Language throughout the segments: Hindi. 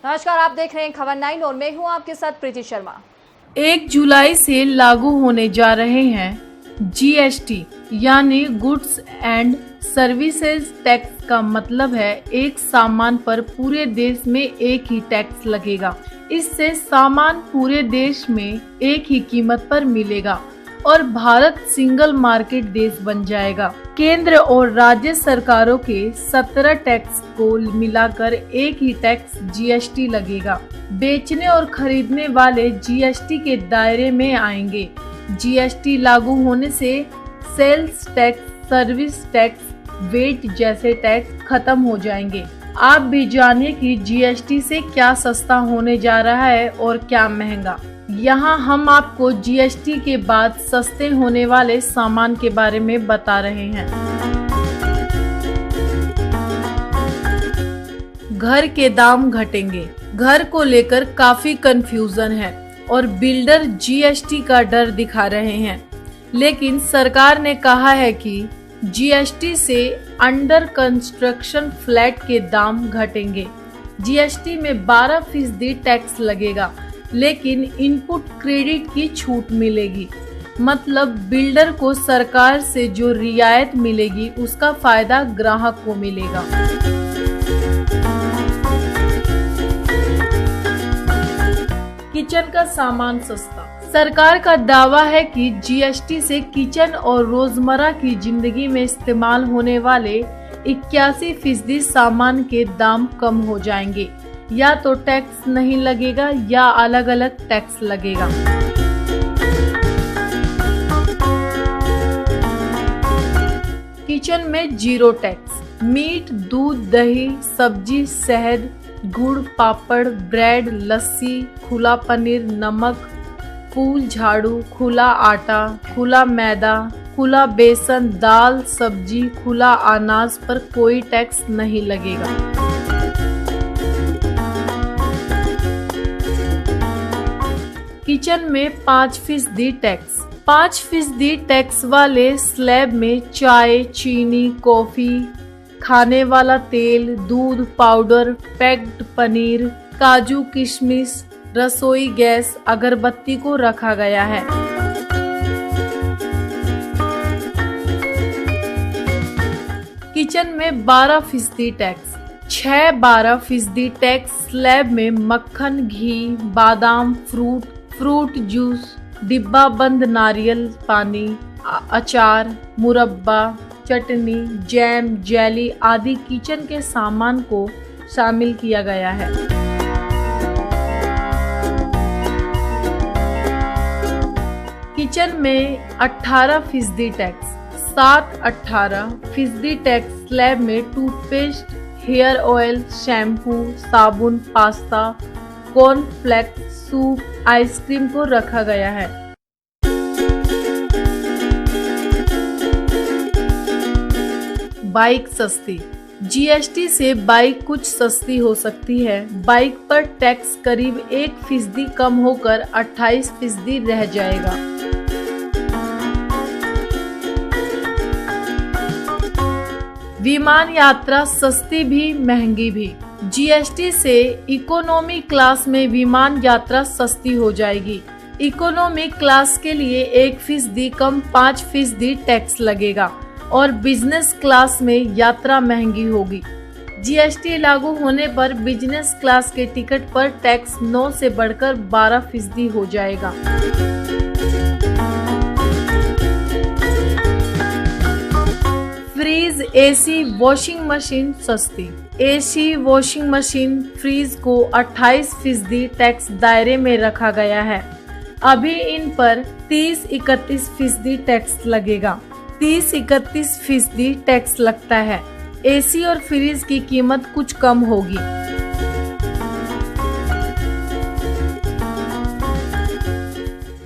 नमस्कार, आप देख रहे हैं खबर 9 और मैं हूं आपके साथ प्रीति शर्मा। 1 जुलाई से लागू होने जा रहे हैं जीएसटी यानी गुड्स एंड सर्विसेज टैक्स। का मतलब है एक सामान पर पूरे देश में एक ही टैक्स लगेगा। इससे सामान पूरे देश में एक ही कीमत पर मिलेगा और भारत सिंगल मार्केट देश बन जाएगा। केंद्र और राज्य सरकारों के 17 टैक्स को मिलाकर एक ही टैक्स जीएसटी लगेगा। बेचने और खरीदने वाले जीएसटी के दायरे में आएंगे। जीएसटी लागू होने से sales tax, service tax, VAT जैसे टैक्स खत्म हो जाएंगे। आप भी जानिए कि जीएसटी से क्या सस्ता होने जा रहा है और क्या महंगा। यहाँ हम आपको जीएसटी के बाद सस्ते होने वाले सामान के बारे में बता रहे हैं। घर के दाम घटेंगे। घर को लेकर काफी कंफ्यूजन है और बिल्डर जीएसटी का डर दिखा रहे हैं, लेकिन सरकार ने कहा है कि जीएसटी से अंडर कंस्ट्रक्शन फ्लैट के दाम घटेंगे। जीएसटी में 12% टैक्स लगेगा, लेकिन इनपुट क्रेडिट की छूट मिलेगी। मतलब बिल्डर को सरकार से जो रियायत मिलेगी उसका फायदा ग्राहक को मिलेगा। किचन का सामान सस्ता। सरकार का दावा है कि जीएसटी से किचन और रोजमर्रा की जिंदगी में इस्तेमाल होने वाले 81% सामान के दाम कम हो जाएंगे। या तो टैक्स नहीं लगेगा या अलग अलग टैक्स लगेगा। किचन में 0 टैक्स। मीट, दूध, दही, सब्जी, शहद, गुड़, पापड़, ब्रेड, लस्सी, खुला पनीर, नमक, फूल झाड़ू, खुला आटा, खुला मैदा, खुला बेसन, दाल, सब्जी, खुला अनाज पर कोई टैक्स नहीं लगेगा। किचन में 5% टैक्स। 5% टैक्स वाले स्लैब में चाय, चीनी, कॉफी, खाने वाला तेल, दूध पाउडर, पैक्ड पनीर, काजू, किशमिश, रसोई गैस, अगरबत्ती को रखा गया है। किचन में 12% टैक्स। 12% टैक्स स्लैब में मक्खन, घी, बादाम, फ्रूट जूस, डिब्बा बंद नारियल पानी, अचार, मुरब्बा, चटनी, जैम, जेली आदि किचन के सामान को शामिल किया गया है। किचन में 18% टैक्स। 7-18% टैक्स स्लैब में टूथपेस्ट, हेयर ऑयल, शैम्पू, साबुन, पास्ता, कॉर्नफ्लेक्स, सूप, आइसक्रीम को रखा गया है। बाइक सस्ती। जीएसटी से बाइक कुछ सस्ती हो सकती है। बाइक पर टैक्स करीब 1% कम होकर 28% रह जाएगा। विमान यात्रा सस्ती भी महंगी भी। जीएसटी से इकोनॉमी क्लास में विमान यात्रा सस्ती हो जाएगी। इकोनॉमी क्लास के लिए 1% कम 5% टैक्स लगेगा और बिजनेस क्लास में यात्रा महंगी होगी। जीएसटी लागू होने पर बिजनेस क्लास के टिकट पर टैक्स 9 से बढ़कर 12% हो जाएगा। फ्रीज, एसी, वॉशिंग मशीन सस्ती। एसी, वॉशिंग मशीन, फ्रीज को 28% टैक्स दायरे में रखा गया है। अभी इन पर 30-31% टैक्स लगेगा। 30-31% टैक्स लगता है। एसी और फ्रीज की कीमत कुछ कम होगी।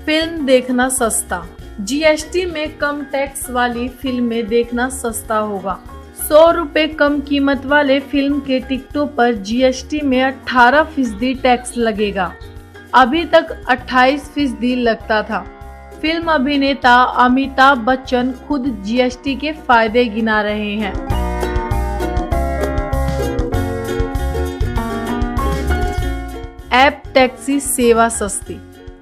फिल्म देखना सस्ता। जीएसटी में कम टैक्स वाली फिल्में देखना सस्ता होगा। 100 रुपए कम कीमत वाले फिल्म के टिकटों पर जीएसटी में 18% टैक्स लगेगा। अभी तक 28% लगता था। फिल्म अभिनेता अमिताभ बच्चन खुद जीएसटी के फायदे गिना रहे हैं। ऐप टैक्सी सेवा सस्ती।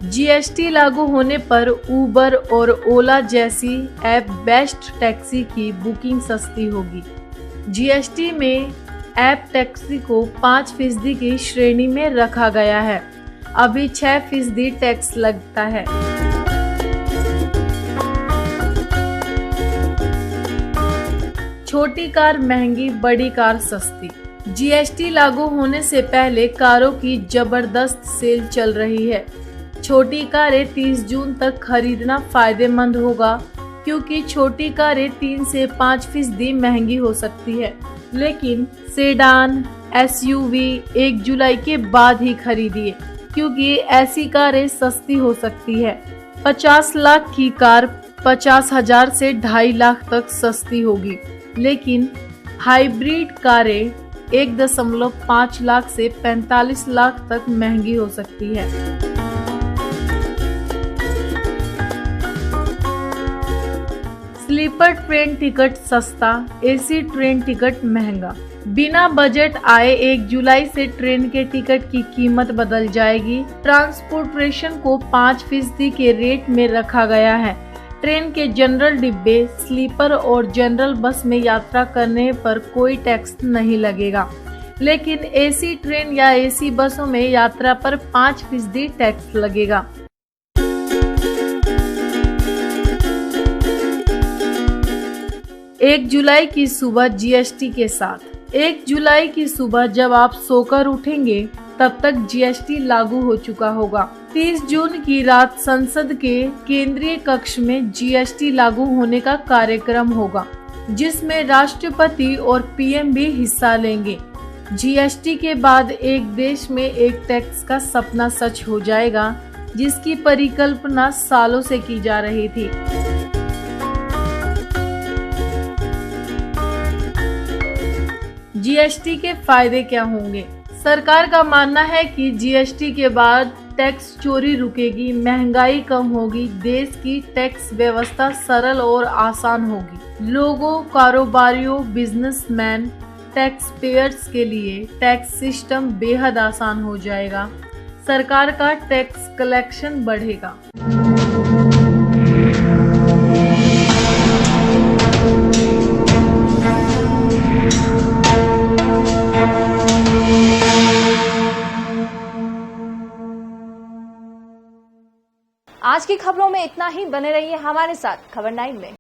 जीएसटी लागू होने पर उबर और ओला जैसी ऐप बेस्ट टैक्सी की बुकिंग सस्ती होगी। जीएसटी में ऐप टैक्सी को 5% की श्रेणी में रखा गया है। अभी 6% टैक्स लगता है। छोटी कार महंगी, बड़ी कार सस्ती। जीएसटी लागू होने से पहले कारों की जबरदस्त सेल चल रही है। छोटी कारें 30 जून तक खरीदना फायदेमंद होगा, क्योंकि छोटी कारें 3 से 5% महंगी हो सकती है। लेकिन सेडान, एसयूवी 1 जुलाई के बाद ही खरीदिए, क्योंकि ऐसी कारें सस्ती हो सकती है। 50 लाख की कार 50,000 से 2.5 लाख तक सस्ती होगी, लेकिन हाइब्रिड कारें 1.5 लाख से 45 लाख तक महंगी हो सकती है। स्लीपर ट्रेन टिकट सस्ता, एसी ट्रेन टिकट महंगा। बिना बजट आए 1 जुलाई से ट्रेन के टिकट की कीमत बदल जाएगी। ट्रांसपोर्टेशन को 5% के रेट में रखा गया है। ट्रेन के जनरल डिब्बे, स्लीपर और जनरल बस में यात्रा करने पर कोई टैक्स नहीं लगेगा, लेकिन एसी ट्रेन या एसी बसों में यात्रा पर 5% टैक्स लगेगा। एक जुलाई की सुबह जीएसटी के साथ। 1 जुलाई की सुबह जब आप सोकर उठेंगे तब तक जीएसटी लागू हो चुका होगा। 30 जून की रात संसद के केंद्रीय कक्ष में जीएसटी लागू होने का कार्यक्रम होगा, जिसमें राष्ट्रपति और पीएम भी हिस्सा लेंगे। जीएसटी के बाद एक देश में एक टैक्स का सपना सच हो जाएगा, जिसकी परिकल्पना सालों से की जा रही थी। जीएसटी के फायदे क्या होंगे? सरकार का मानना है कि जीएसटी के बाद टैक्स चोरी रुकेगी, महंगाई कम होगी, देश की टैक्स व्यवस्था सरल और आसान होगी। लोगों, कारोबारियों, बिजनेसमैन, टैक्स पेयर्स के लिए टैक्स सिस्टम बेहद आसान हो जाएगा। सरकार का टैक्स कलेक्शन बढ़ेगा। आज की खबरों में इतना ही। बने रहिए हमारे साथ खबर 9 में।